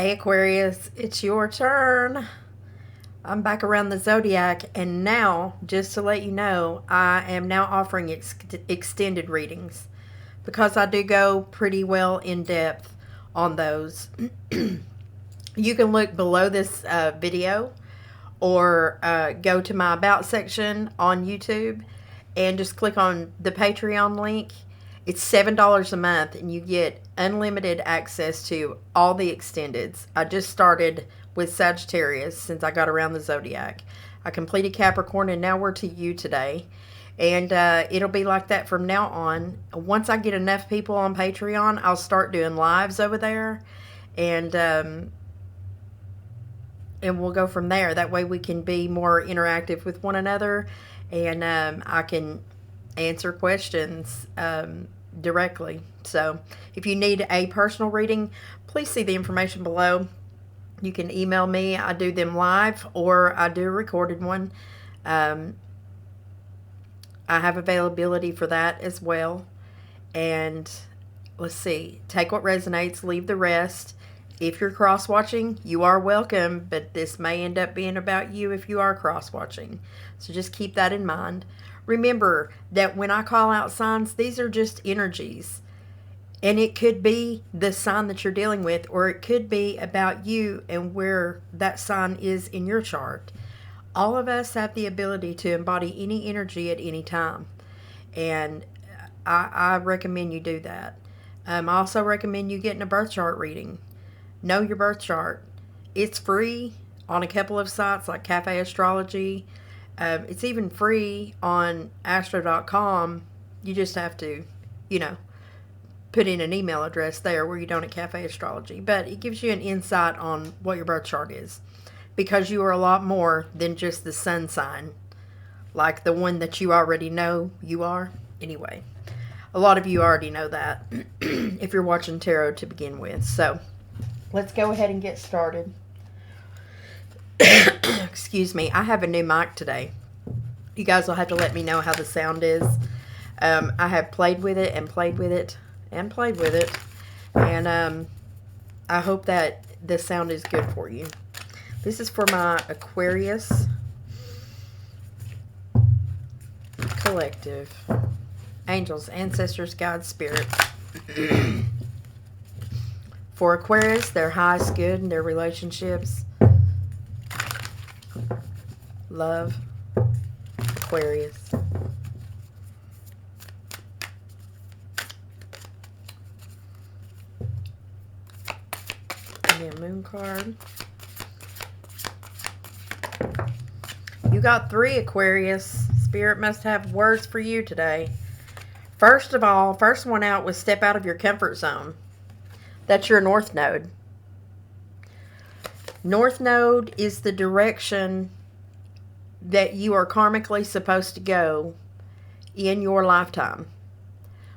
Hey Aquarius, it's your turn. I'm back around the zodiac, and now, just to let you know, I am now offering extended readings because I do go pretty well in depth on those. You can look below this video or go to my About section on YouTube and just click on the Patreon link. It's $7 a month, and you get unlimited access to all the extendeds. I just started with Sagittarius since I got around the zodiac. I completed Capricorn, and now we're to you today. And it'll be like that from now on. Once I get enough people on Patreon, I'll start doing lives over there. And we'll go from there. That way we can be more interactive with one another, and I can answer questions directly. So if you need a personal reading, please see the information below. You can email me. I do them live, or I do a recorded one. I have availability for that as well. And let's see, take what resonates, leave the rest. If you're cross-watching, you are welcome, but this may end up being about you if you are cross-watching. So just keep that in mind. Remember that when I call out signs, these are just energies. And it could be the sign that you're dealing with, or it could be about you and where that sign is in your chart. All of us have the ability to embody any energy at any time. And I recommend you do that. I also recommend you getting a birth chart reading. Know your birth chart. It's free on a couple of sites like Cafe Astrology. It's even free on astro.com. You just have to, put in an email address there where you don't at Cafe Astrology. But it gives you an insight on what your birth chart is, because you are a lot more than just the sun sign, like the one that you already know you are. Anyway, a lot of you already know that if you're watching tarot to begin with. So let's go ahead and get started. Excuse me. I have a new mic today. You guys will have to let me know how the sound is. I have played with it and played with it and played with it. And I hope that the sound is good for you. This is for my Aquarius collective. Angels, ancestors, guides, spirits. For Aquarius, their highest good in their relationships. Love, Aquarius. Give me a moon card. You got 3, Aquarius. Spirit must have words for you today. First of all, first one out was step out of your comfort zone. That's your North Node. North Node is the direction that you are karmically supposed to go in your lifetime.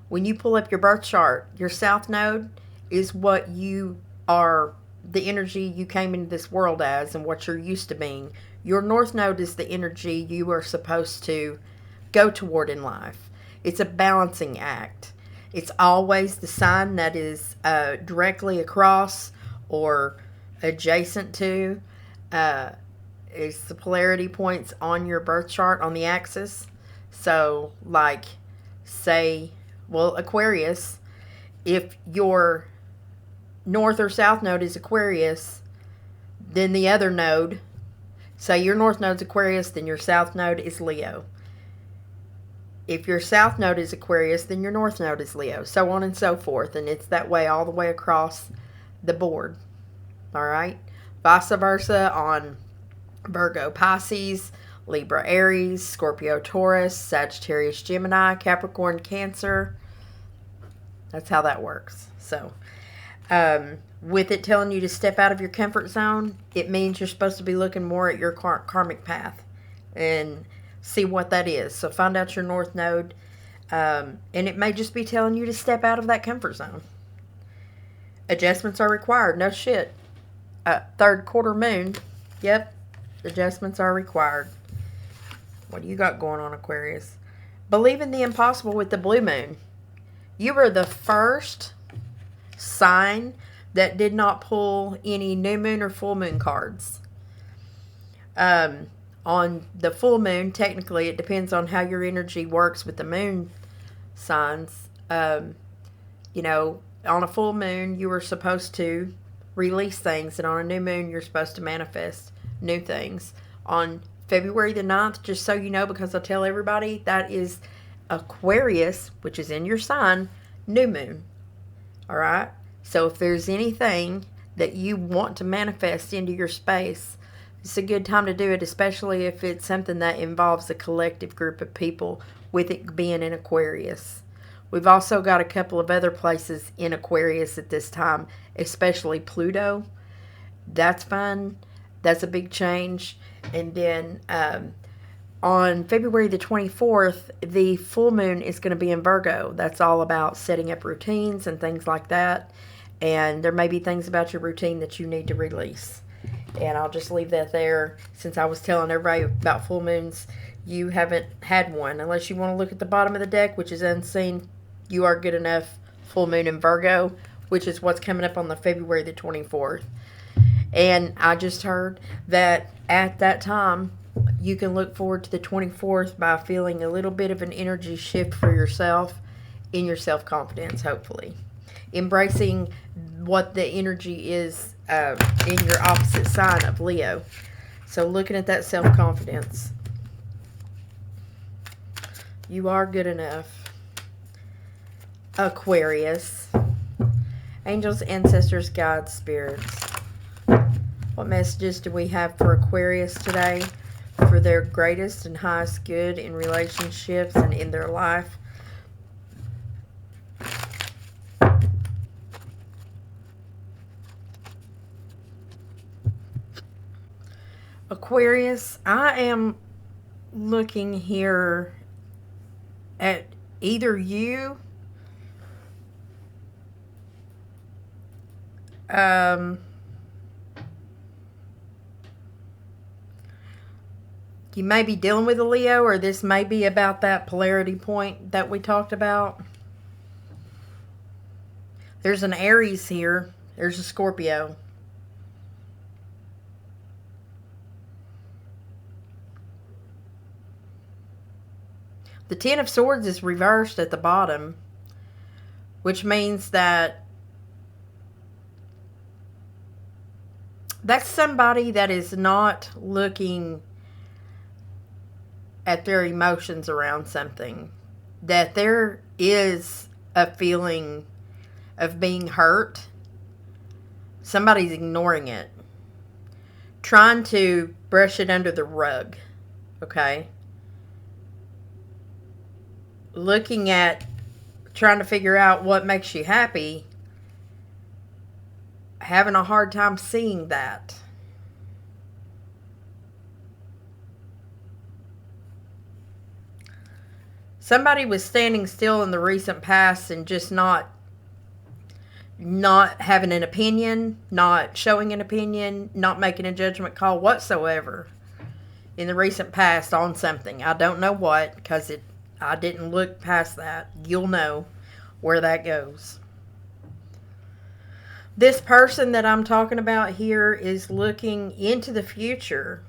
When you pull up your birth chart, your South Node is what you are, the energy you came into this world as and what you're used to being. Your North Node is the energy you are supposed to go toward in life. It's a balancing act. It's always the sign that is directly across or adjacent to. It's the polarity points on your birth chart on the axis. So, like, say, well, Aquarius, if your North or South Node is Aquarius, then the other node, say your North Node's Aquarius, then your South Node is Leo. If your South Node is Aquarius, then your North Node is Leo, so on and so forth. And it's that way all the way across the board. All right? Vice versa on Virgo, Pisces, Libra, Aries, Scorpio, Taurus, Sagittarius, Gemini, Capricorn, Cancer. That's how that works. So, with it telling you to step out of your comfort zone, it means you're supposed to be looking more at your karmic path and see what that is. So find out your North Node, and it may just be telling you to step out of that comfort zone. Adjustments are required. No shit. Third quarter moon. Yep. Adjustments are required. What do you got going on, Aquarius? Believe in the impossible with the blue moon. You were the first sign that did not pull any new moon or full moon cards. On the full moon, technically, it depends on how your energy works with the moon signs. You know, on a full moon, you are supposed to release things, and on a new moon, you're supposed to manifest new things. On February the 9th, just so you know, because I tell everybody, that is Aquarius, which is in your sign, new moon. All right? So if there's anything that you want to manifest into your space, it's a good time to do it, especially if it's something that involves a collective group of people, with it being in Aquarius. We've also got a couple of other places in Aquarius at this time, especially Pluto. That's fun. That's a big change. And then on February the 24th, the full moon is going to be in Virgo. That's all about setting up routines and things like that. And there may be things about your routine that you need to release. And I'll just leave that there. Since I was telling everybody about full moons, you haven't had one. Unless you want to look at the bottom of the deck, which is unseen, you are good enough. Full moon in Virgo, which is what's coming up on the February the 24th. And I just heard that at that time, you can look forward to the 24th by feeling a little bit of an energy shift for yourself in your self-confidence, hopefully. Embracing what the energy is in your opposite sign of Leo. So looking at that self-confidence. You are good enough. Aquarius. Angels, ancestors, guides, spirits. What messages do we have for Aquarius today? For their greatest and highest good in relationships and in their life. Aquarius, I am looking here at either you you may be dealing with a Leo, or this may be about that polarity point that we talked about. There's an Aries here. There's a Scorpio. The Ten of Swords is reversed at the bottom, which means that that's somebody that is not looking at their emotions around something. That there is a feeling of being hurt. Somebody's ignoring it. Trying to brush it under the rug. Okay? Looking at trying to figure out what makes you happy. Having a hard time seeing that. Somebody was standing still in the recent past and just not having an opinion, not showing an opinion, not making a judgment call whatsoever in the recent past on something. I don't know what, because I didn't look past that. You'll know where that goes. This person that I'm talking about here is looking into the future,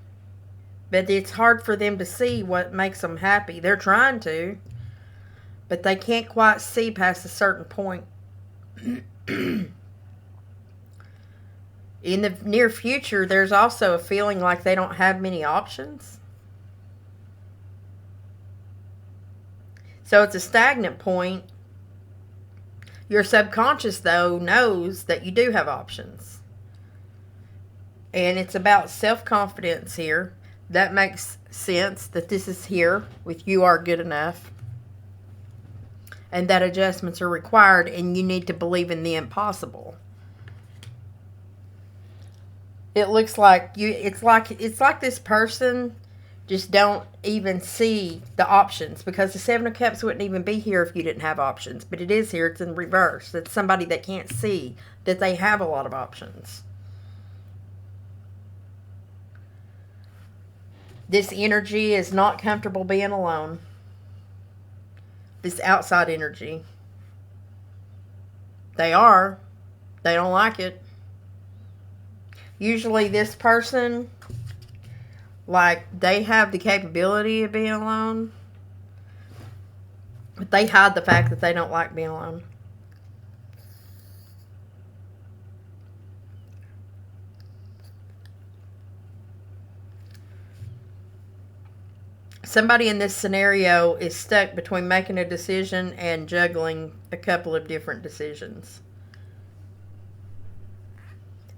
but it's hard for them to see what makes them happy. They're trying to, but they can't quite see past a certain point. In the near future, there's also a feeling like they don't have many options. So it's a stagnant point. Your subconscious, though, knows that you do have options. And it's about self-confidence here. That makes sense that this is here with you are good enough. And that adjustments are required, and you need to believe in the impossible. It looks like it's like this person just don't even see the options, because the Seven of Cups wouldn't even be here if you didn't have options. But it is here. It's in reverse. It's somebody that can't see that they have a lot of options. This energy is not comfortable being alone. This outside energy. They don't like it. Usually this person, like, they have the capability of being alone, but they hide the fact that they don't like being alone. Somebody in this scenario is stuck between making a decision and juggling a couple of different decisions.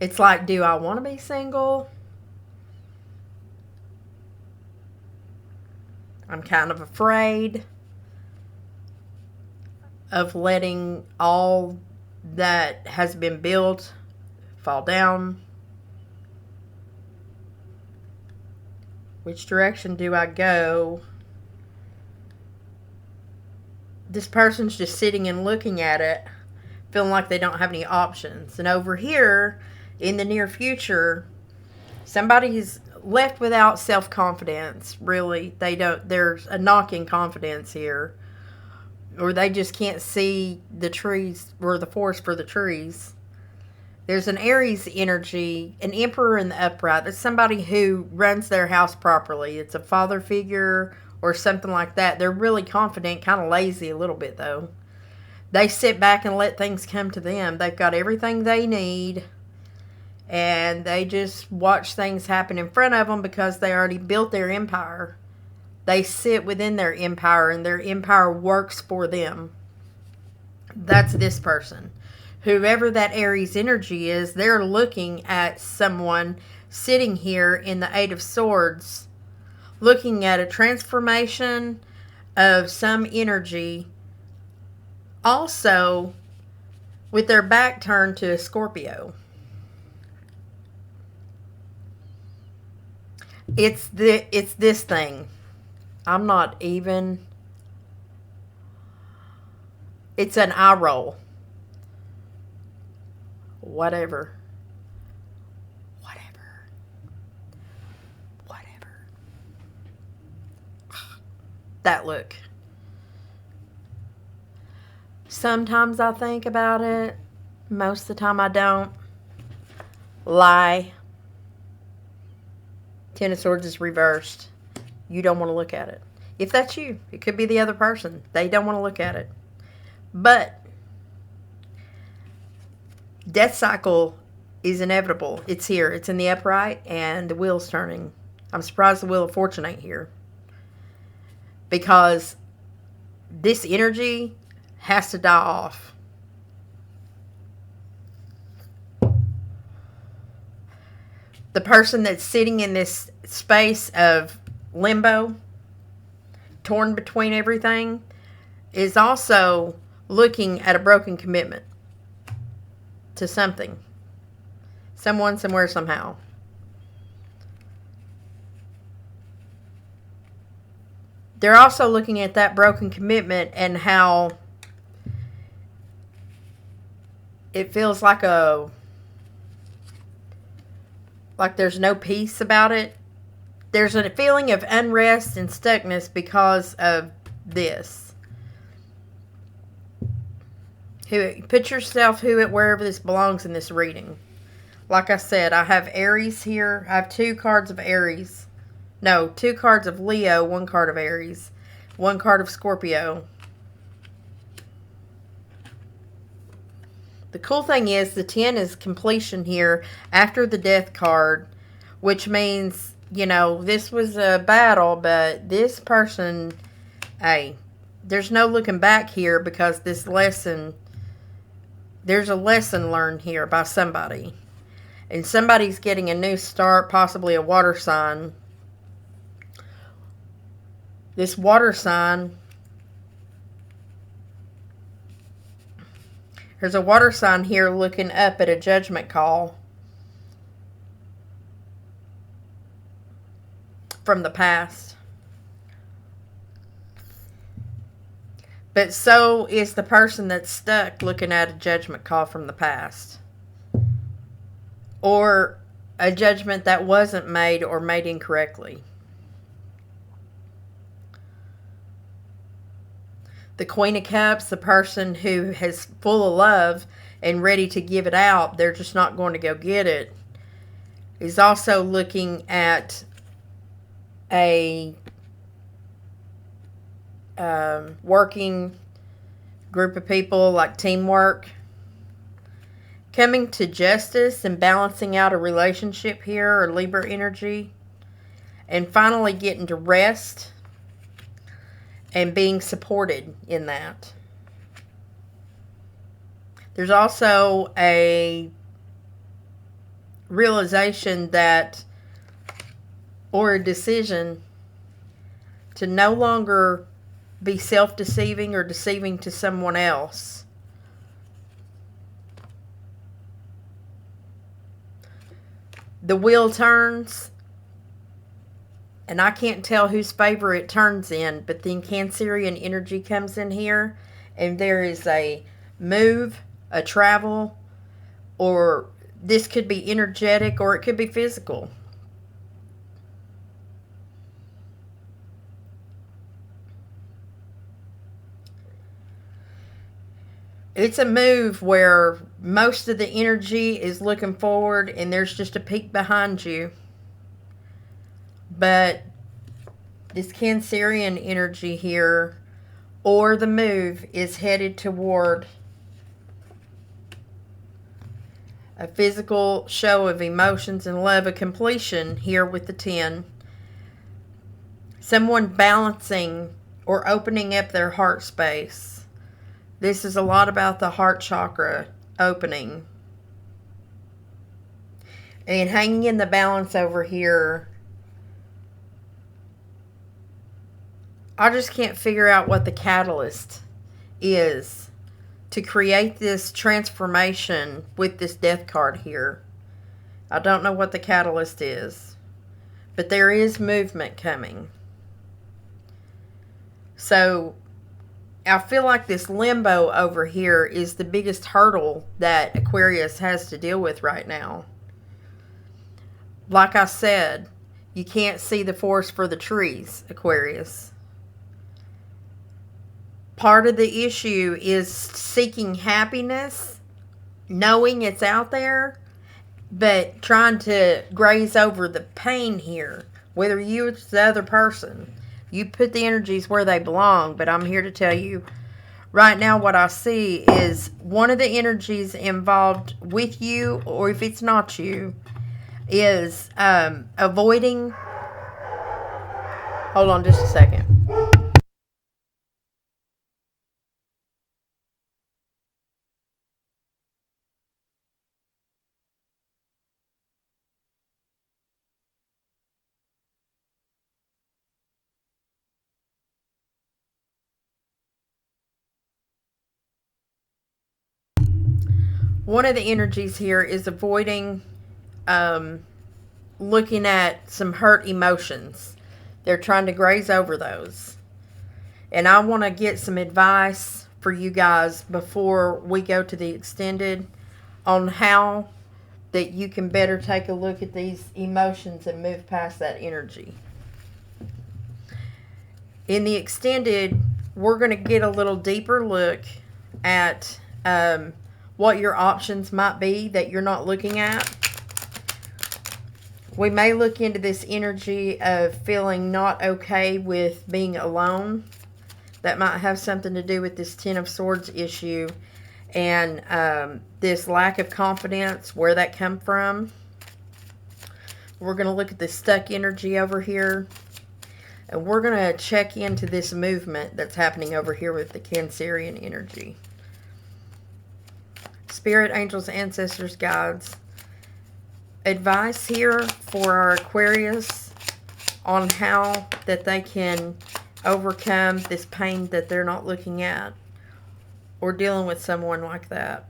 It's like, do I want to be single? I'm kind of afraid of letting all that has been built fall down. Which direction do I go? This person's just sitting and looking at it, feeling like they don't have any options. And over here, in the near future, somebody's left without self-confidence, really. There's a knock in confidence here. Or they just can't see the trees, or the forest for the trees. There's an Aries energy, an Emperor in the upright. That's somebody who runs their house properly. It's a father figure or something like that. They're really confident, kind of lazy a little bit though. They sit back and let things come to them. They've got everything they need, and they just watch things happen in front of them because they already built their empire. They sit within their empire, and their empire works for them. That's this person. Whoever that Aries energy is, they're looking at someone sitting here in the Eight of Swords, looking at a transformation of some energy, also with their back turned to a Scorpio. It's this thing. I'm not even... It's an eye roll. Whatever. That look. Sometimes I think about it. Most of the time I don't. Lie. Ten of Swords is reversed. You don't want to look at it. If that's you, it could be the other person. They don't want to look at it. But death cycle is inevitable. It's here. It's in the upright, and the wheel's turning. I'm surprised the Wheel of Fortune ain't here. Because this energy has to die off. The person that's sitting in this space of limbo, torn between everything, is also looking at a broken commitment to something. Someone, somewhere, somehow. They're also looking at that broken commitment and how it feels like there's no peace about it. There's a feeling of unrest and stuckness because of this. Put yourself wherever this belongs in this reading. Like I said, I have Aries here. I have 2 cards of Aries. No, 2 cards of Leo, 1 card of Aries, 1 card of Scorpio. The cool thing is the 10 is completion here after the death card, which means, you know, this was a battle, but this person, hey, there's no looking back here because this lesson, there's a lesson learned here by somebody. And somebody's getting a new start, possibly a water sign. This water sign, there's a water sign here looking up at a judgment call from the past. But so is the person that's stuck looking at a judgment call from the past. Or a judgment that wasn't made or made incorrectly. The Queen of Cups, the person who is full of love and ready to give it out, they're just not going to go get it. He's also looking at a working group of people, like teamwork. Coming to justice and balancing out a relationship here, or Libra energy. And finally getting to rest and being supported in that. There's also a realization that, or a decision to no longer be self-deceiving or deceiving to someone else. The wheel turns, and I can't tell whose favor it turns in, but then Cancerian energy comes in here, and there is a move, a travel, or this could be energetic, or it could be physical. It's a move where most of the energy is looking forward, and there's just a peak behind you. But this Cancerian energy here, or the move, is headed toward a physical show of emotions and love, a completion here with the 10. Someone balancing or opening up their heart space. This is a lot about the heart chakra opening. And hanging in the balance over here, I just can't figure out what the catalyst is to create this transformation with this death card here. I don't know what the catalyst is, but there is movement coming. So I feel like this limbo over here is the biggest hurdle that Aquarius has to deal with right now. Like I said, you can't see the forest for the trees, Aquarius. Part of the issue is seeking happiness, knowing it's out there, but trying to graze over the pain here, whether you or the other person. You put the energies where they belong, but I'm here to tell you right now what I see is one of the energies involved with you, or if it's not you, is avoiding. Hold on just a second. One of the energies here is avoiding looking at some hurt emotions. They're trying to graze over those. And I want to get some advice for you guys before we go to the extended on how that you can better take a look at these emotions and move past that energy. In the extended, we're going to get a little deeper look at what your options might be that you're not looking at. We may look into this energy of feeling not okay with being alone. That might have something to do with this Ten of Swords issue and this lack of confidence, where that come from. We're going to look at the stuck energy over here. And we're going to check into this movement that's happening over here with the Cancerian energy. Spirit, angels, ancestors, guides. Advice here for our Aquarius on how that they can overcome this pain that they're not looking at, or dealing with someone like that.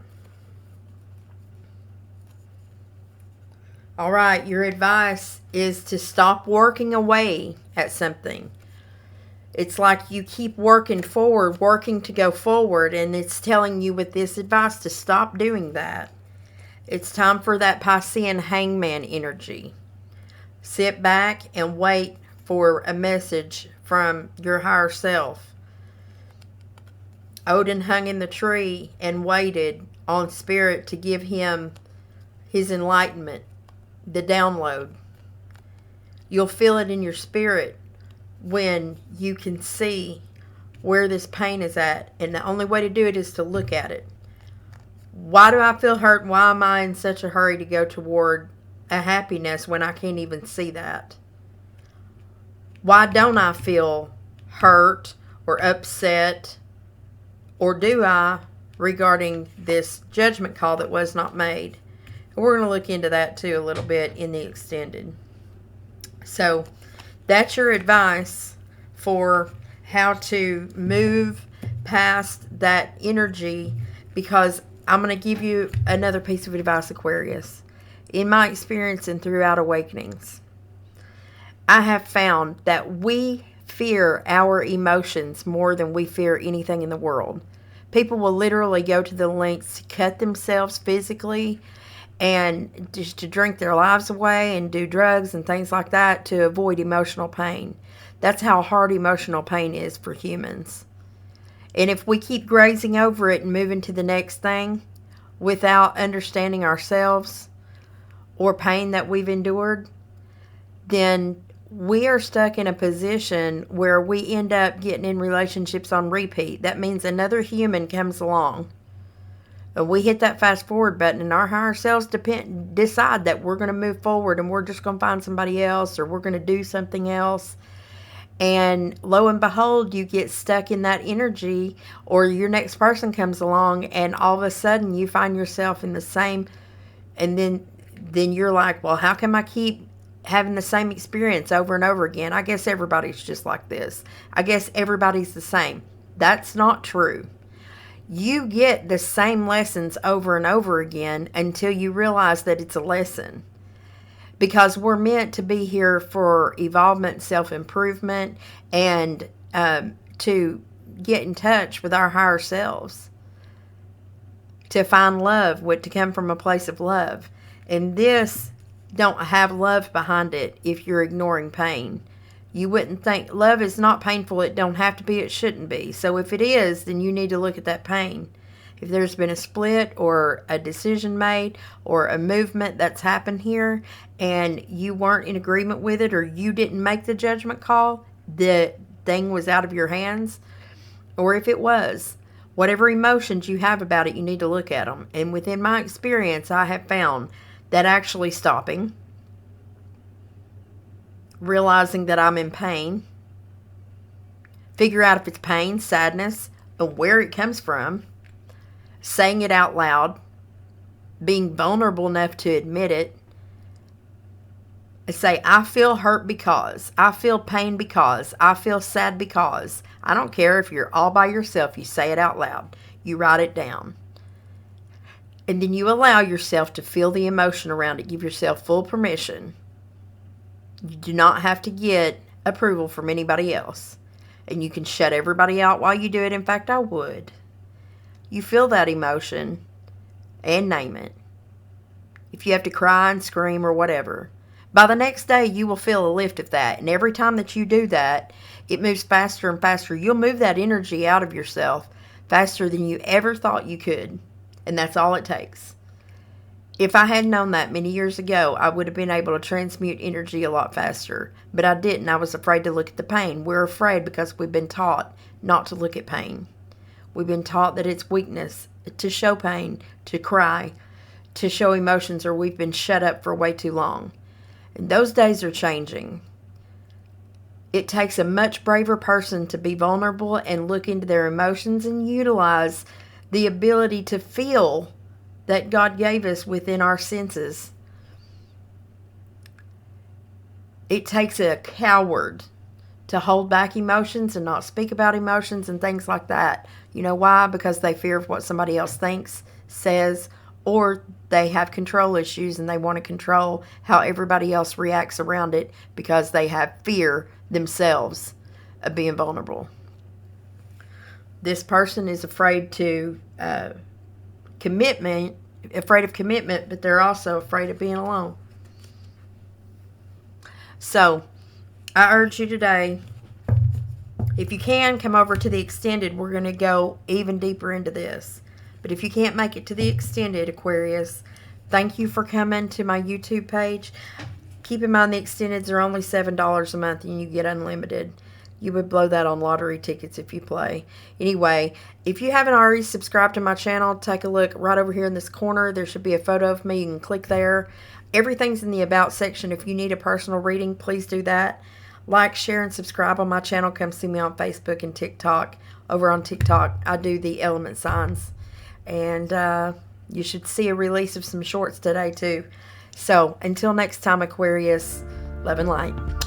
All right, your advice is to stop working away at something. It's like you keep working forward, working to go forward, and it's telling you with this advice to stop doing that. It's time for that Piscean hangman energy. Sit back and wait for a message from your higher self. Odin hung in the tree and waited on Spirit to give him his enlightenment, the download. You'll feel it in your spirit when you can see where this pain is at. And the only way to do it is to look at it. Why do I feel hurt? Why am I in such a hurry to go toward a happiness when I can't even see that? Why don't I feel hurt or upset? Or do I, regarding this judgment call that was not made? And we're going to look into that too a little bit in the extended. So that's your advice for how to move past that energy, because I'm going to give you another piece of advice, Aquarius. In my experience and throughout awakenings, I have found that we fear our emotions more than we fear anything in the world. People will literally go to the lengths to cut themselves physically and just to drink their lives away and do drugs and things like that to avoid emotional pain. That's how hard emotional pain is for humans. And if we keep grazing over it and moving to the next thing without understanding ourselves or pain that we've endured, then we are stuck in a position where we end up getting in relationships on repeat. That means another human comes along and we hit that fast forward button, and our higher selves decide that we're going to move forward and we're just going to find somebody else, or we're going to do something else. And lo and behold, you get stuck in that energy, or your next person comes along and all of a sudden you find yourself in the same, and then you're like, well, how come I keep having the same experience over and over again? I guess everybody's just like this. I guess everybody's the same. That's not true. You get the same lessons over and over again until you realize that it's a lesson. Because we're meant to be here for evolvement, self-improvement, and to get in touch with our higher selves. To find love, to come from a place of love. And this don't have love behind it if you're ignoring pain. You wouldn't think love is not painful. It don't have to be. It shouldn't be. So if it is, then you need to look at that pain. If there's been a split or a decision made or a movement that's happened here and you weren't in agreement with it, or you didn't make the judgment call, the thing was out of your hands, or if it was, whatever emotions you have about it, you need to look at them. And within my experience, I have found that actually stopping, realizing that I'm in pain, figure out if it's pain, sadness, and where it comes from, saying it out loud, being vulnerable enough to admit it, and say, I feel hurt because, I feel pain because, I feel sad because. I don't care if you're all by yourself, you say it out loud, you write it down. And then you allow yourself to feel the emotion around it. Give yourself full permission. You do not have to get approval from anybody else. And you can shut everybody out while you do it. In fact, I would. You feel that emotion and name it. If you have to cry and scream or whatever, by the next day you will feel a lift of that. And every time that you do that, it moves faster and faster. You'll move that energy out of yourself faster than you ever thought you could. And that's all it takes. If I had known that many years ago, I would have been able to transmute energy a lot faster. But I didn't. I was afraid to look at the pain. We're afraid because we've been taught not to look at pain. We've been taught that it's weakness to show pain, to cry, to show emotions, or we've been shut up for way too long. And those days are changing. It takes a much braver person to be vulnerable and look into their emotions and utilize the ability to feel that God gave us within our senses. It takes a coward to hold back emotions and not speak about emotions and things like that. You know why? Because they fear of what somebody else thinks, says, or they have control issues and they want to control how everybody else reacts around it because they have fear themselves of being vulnerable. This person is afraid of commitment, but they're also afraid of being alone. So, I urge you today, if you can, come over to the extended. We're going to go even deeper into this. But if you can't make it to the extended, Aquarius, Thank you for coming to my YouTube page. Keep in mind the extendeds are only $7 a month and you get unlimited. You would blow that on lottery tickets if you play. Anyway, if you haven't already subscribed to my channel, take a look right over here in this corner. There should be a photo of me. You can click there. Everything's in the About section. If you need a personal reading, please do that. Like, share, and subscribe on my channel. Come see me on Facebook and TikTok. Over on TikTok, I do the element signs. And you should see a release of some shorts today, too. So, until next time, Aquarius, love and light.